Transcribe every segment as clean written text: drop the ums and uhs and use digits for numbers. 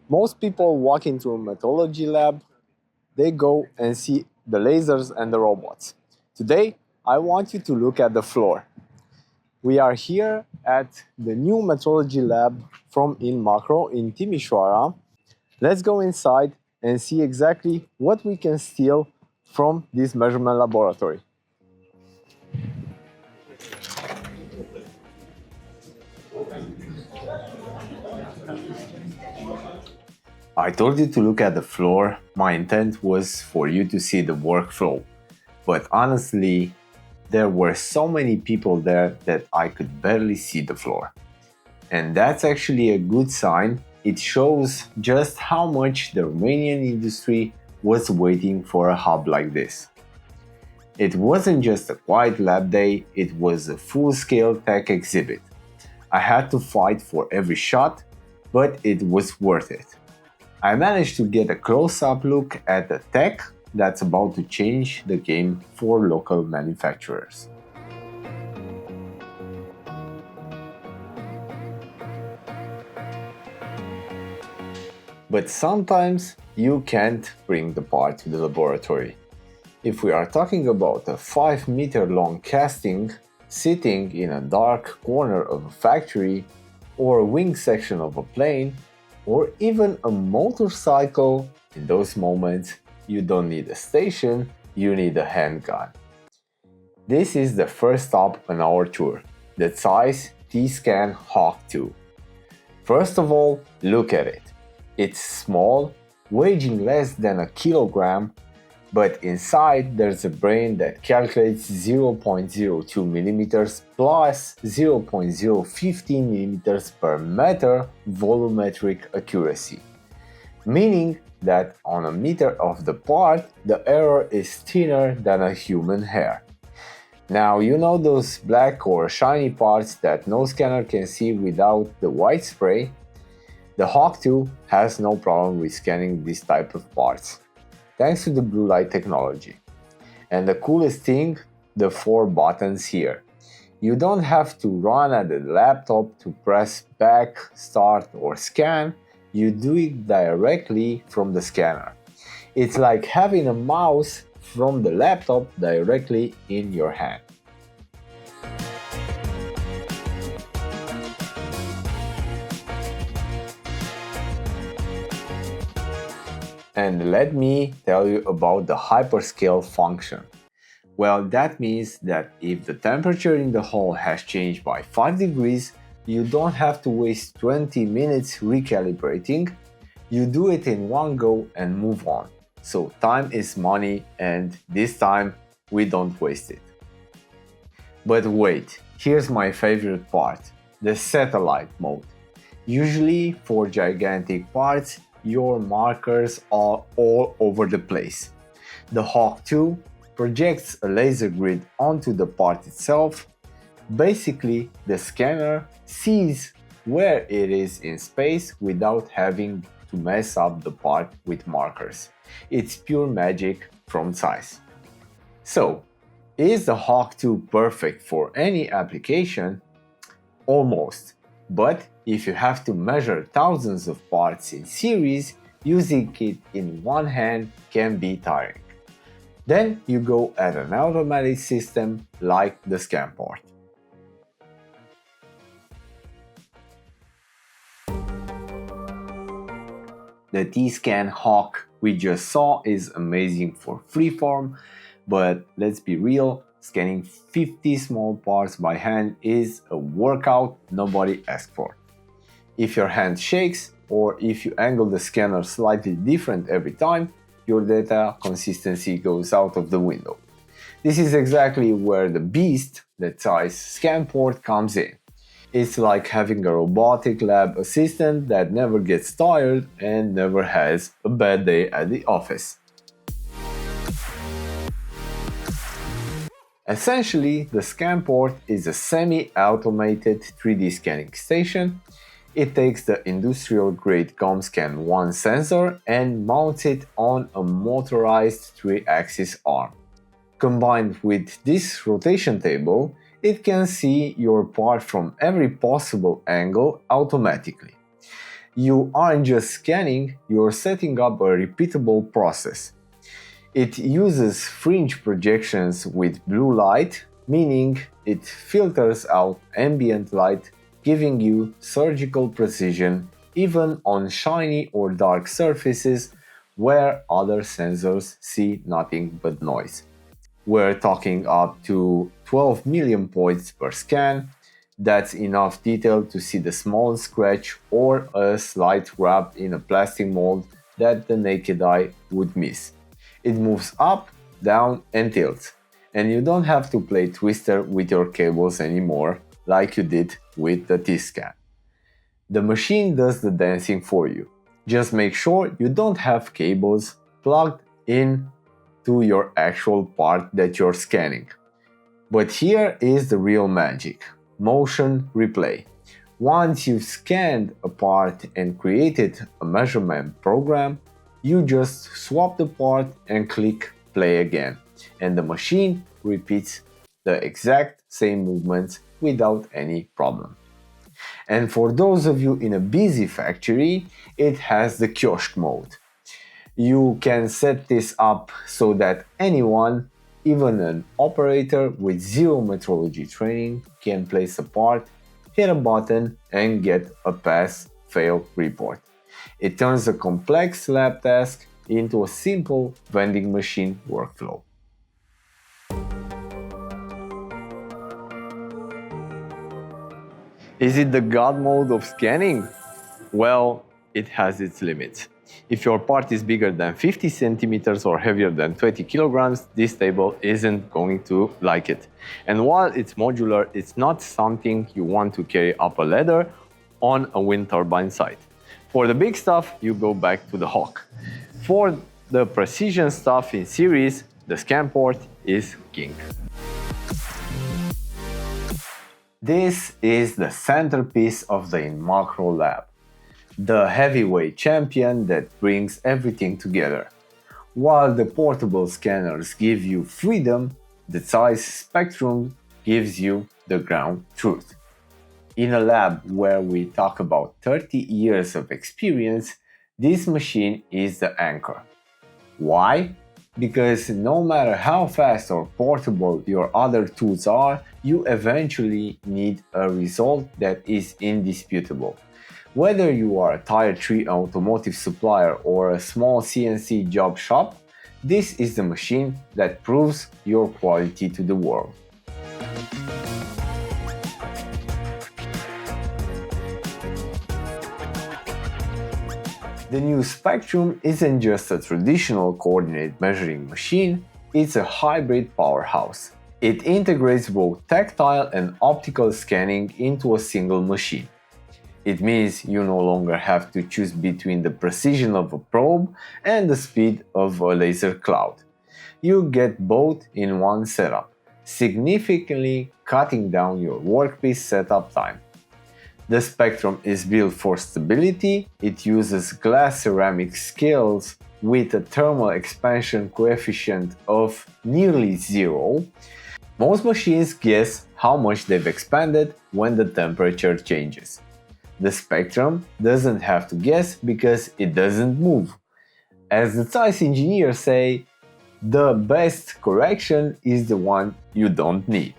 Most people walk into a metrology lab, they go and see the lasers and the robots. Today, I want you to look at the floor. We are here at the new metrology lab from Inmaacro in Timișoara. Let's go inside and see exactly what we can steal from this measurement laboratory. I told you to look at the floor. My intent was for you to see the workflow. But honestly, there were so many people there that I could barely see the floor. And that's actually a good sign. It shows just how much the Romanian industry was waiting for a hub like this. It wasn't just a quiet lab day, it was a full-scale tech exhibit. I had to fight for every shot, but it was worth it. I managed to get a close-up look at the tech that's about to change the game for local manufacturers. But sometimes you can't bring the part to the laboratory. If we are talking about a 5-meter long casting sitting in a dark corner of a factory, or a wing section of a plane, or even a motorcycle, in those moments you don't need a station, you need a handgun. This is the first stop on our tour, the ZEISS T-SCAN Hawk 2. First of all, look at it. It's small, weighing less than a kilogram, but inside there's a brain that calculates 0.02 mm plus 0.015 mm per meter volumetric accuracy, meaning that on a meter of the part, the error is thinner than a human hair. Now, you know those black or shiny parts that no scanner can see without the white spray? The Hawk 2 has no problem with scanning this type of parts, thanks to the blue light technology. And the coolest thing, the 4 buttons here. You don't have to run at the laptop to press back, start or scan, you do it directly from the scanner. It's like having a mouse from the laptop directly in your hand. And let me tell you about the hyperscale function. Well, that means that if the temperature in the hall has changed by 5 degrees, you don't have to waste 20 minutes recalibrating. You do it in one go and move on. So time is money, and this time we don't waste it. But wait, here's my favorite part, the satellite mode. Usually for gigantic parts, your markers are all over the place. The Hawk 2 projects a laser grid onto the part itself. Basically, the scanner sees where it is in space without having to mess up the part with markers. It's pure magic from ZEISS. So, is the Hawk 2 perfect for any application? Almost. But if you have to measure thousands of parts in series, using it in one hand can be tiring. Then you go at an automatic system like the ScanPort. The T-SCAN Hawk we just saw is amazing for freeform, but let's be real, scanning 50 small parts by hand is a workout nobody asked for. If your hand shakes, or if you angle the scanner slightly different every time, your data consistency goes out of the window. This is exactly where the beast, the ZEISS ScanPort, comes in. It's like having a robotic lab assistant that never gets tired and never has a bad day at the office. Essentially, the ScanPort is a semi-automated 3D scanning station. It takes the industrial-grade ComScan 1 sensor and mounts it on a motorized 3-axis arm. Combined with this rotation table, it can see your part from every possible angle automatically. You aren't just scanning, you're setting up a repeatable process. It uses fringe projections with blue light, meaning it filters out ambient light, giving you surgical precision even on shiny or dark surfaces where other sensors see nothing but noise. We're talking up to 12 million points per scan. That's enough detail to see the small scratch or a slight wrap in a plastic mold that the naked eye would miss. It moves up, down and tilts, and you don't have to play twister with your cables anymore like you did with the T-SCAN. The machine does the dancing for you. Just make sure you don't have cables plugged in to your actual part that you're scanning. But here is the real magic: motion replay. Once you've scanned a part and created a measurement program, you just swap the part and click play again, and the machine repeats the exact same movements without any problem. And for those of you in a busy factory, it has the kiosk mode. You can set this up so that anyone, even an operator with zero metrology training, can place a part, hit a button and get a pass-fail report. It turns a complex lab task into a simple vending machine workflow. Is it the God mode of scanning? Well, it has its limits. If your part is bigger than 50 centimeters or heavier than 20 kilograms, this table isn't going to like it. And while it's modular, it's not something you want to carry up a ladder on a wind turbine site. For the big stuff, you go back to the Hawk. For the precision stuff in series, the ScanPort is king. This is the centerpiece of the Inmaacro lab, the heavyweight champion that brings everything together. While the portable scanners give you freedom, the ZEISS Spectrum gives you the ground truth. In a lab where we talk about 30 years of experience, this machine is the anchor. Why? Because no matter how fast or portable your other tools are, you eventually need a result that is indisputable. Whether you are a Tier 3 automotive supplier or a small CNC job shop, this is the machine that proves your quality to the world. The new Spectrum isn't just a traditional coordinate measuring machine, it's a hybrid powerhouse. It integrates both tactile and optical scanning into a single machine. It means you no longer have to choose between the precision of a probe and the speed of a laser cloud. You get both in one setup, significantly cutting down your workpiece setup time. The Spectrum is built for stability. It uses glass ceramic scales with a thermal expansion coefficient of nearly zero. Most machines guess how much they've expanded when the temperature changes. The Spectrum doesn't have to guess because it doesn't move. As the ZEISS engineers say, the best correction is the one you don't need.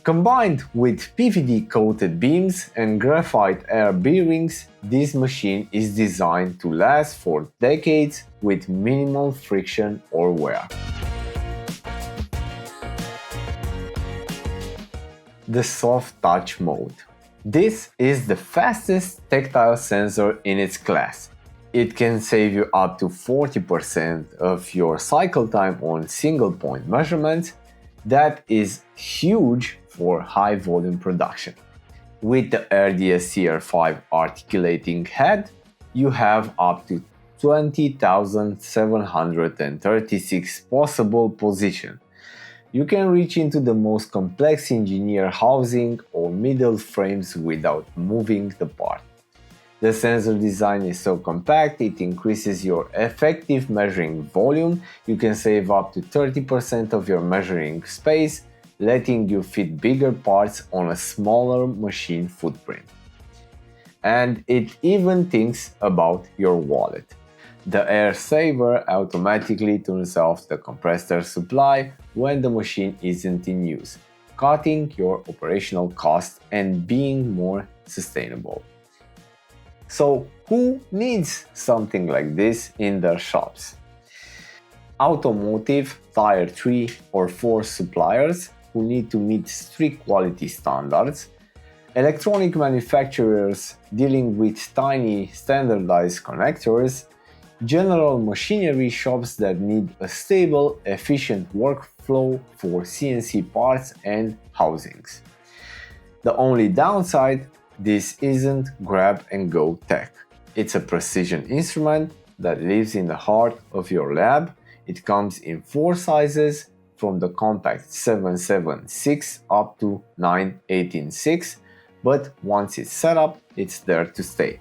Combined with PVD-coated beams and graphite air bearings, this machine is designed to last for decades with minimal friction or wear. The soft touch mode. This is the fastest tactile sensor in its class. It can save you up to 40% of your cycle time on single point measurements. That is huge for high volume production. With the RDS CR5 articulating head, you have up to 20,736 possible positions. You can reach into the most complex engineered housing or middle frames without moving the part. The sensor design is so compact it increases your effective measuring volume. You can save up to 30% of your measuring space, letting you fit bigger parts on a smaller machine footprint. and it even thinks about your wallet. The air saver automatically turns off the compressed air supply when the machine isn't in use, cutting your operational costs and being more sustainable. So, who needs something like this in their shops? Automotive, Tier 3 or 4 suppliers who need to meet strict quality standards, electronic manufacturers dealing with tiny standardized connectors, general machinery shops that need a stable, efficient workflow for CNC parts and housings. The only downside, this isn't grab-and-go tech. It's a precision instrument that lives in the heart of your lab. It comes in 4 sizes, from the compact 776 up to 918/6, but once it's set up, it's there to stay.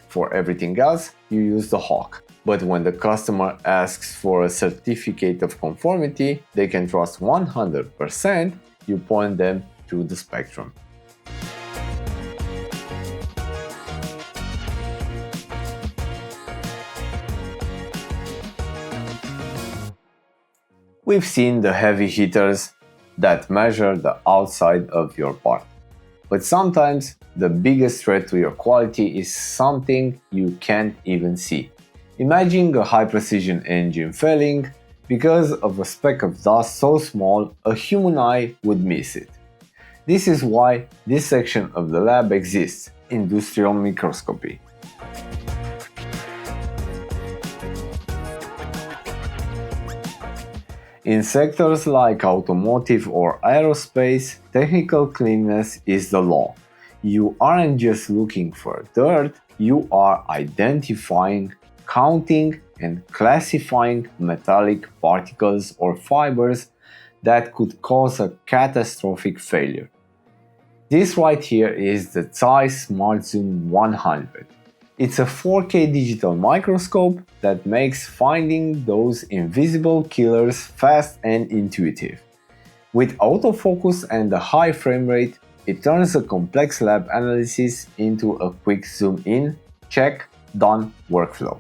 For everything else, you use the Hawk. But when the customer asks for a certificate of conformity they can trust 100%, you point them to the Spectrum. We've seen the heavy hitters that measure the outside of your part. But sometimes the biggest threat to your quality is something you can't even see. Imagine a high-precision engine failing because of a speck of dust so small a human eye would miss it. This is why this section of the lab exists, industrial microscopy. In sectors like automotive or aerospace, technical cleanliness is the law. You aren't just looking for dirt, you are identifying, counting, and classifying metallic particles or fibers that could cause a catastrophic failure. This right here is the ZEISS Smart Zoom 100. It's a 4K digital microscope that makes finding those invisible killers fast and intuitive. With autofocus and a high frame rate, it turns a complex lab analysis into a quick zoom in, check, done workflow.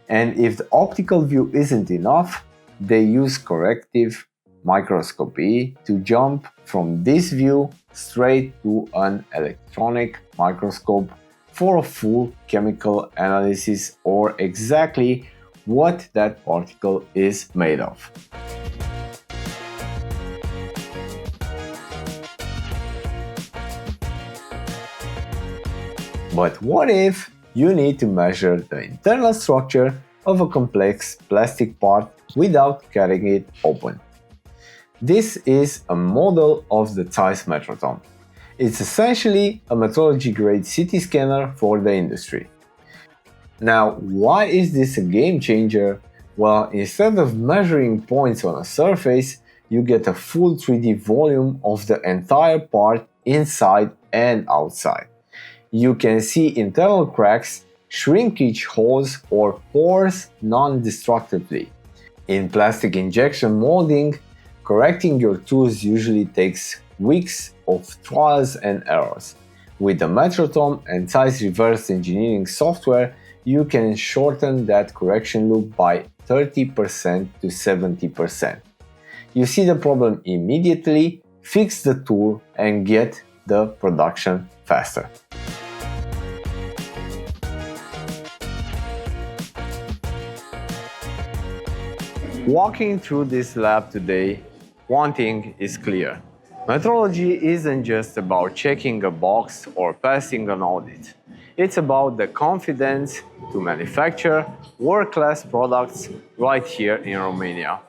And if the optical view isn't enough, they use corrective microscopy to jump from this view straight to an electronic microscope for a full chemical analysis or exactly what that particle is made of. But what if you need to measure the internal structure of a complex plastic part without cutting it open? This is a model of the ZEISS Metrotome. It's essentially a metrology-grade CT scanner for the industry. Now, why is this a game changer? Well, instead of measuring points on a surface, you get a full 3D volume of the entire part inside and outside. You can see internal cracks, shrinkage holes, or pores non-destructively. In plastic injection molding, correcting your tools usually takes weeks of trials and errors. With the Metrotome and ZEISS reverse engineering software, you can shorten that correction loop by 30% to 70%. You see the problem immediately, fix the tool, and get the production faster. Walking through this lab today, one thing is clear. Metrology isn't just about checking a box or passing an audit. It's about the confidence to manufacture world-class products right here in Romania.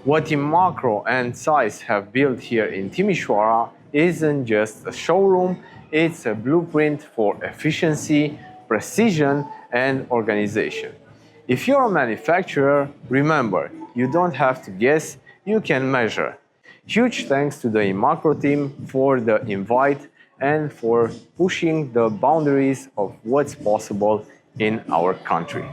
What Inmaacro and ZEISS have built here in Timișoara isn't just a showroom, it's a blueprint for efficiency, precision, and organization. If you're a manufacturer, remember, you don't have to guess, you can measure. Huge thanks to the Inmaacro team for the invite and for pushing the boundaries of what's possible in our country.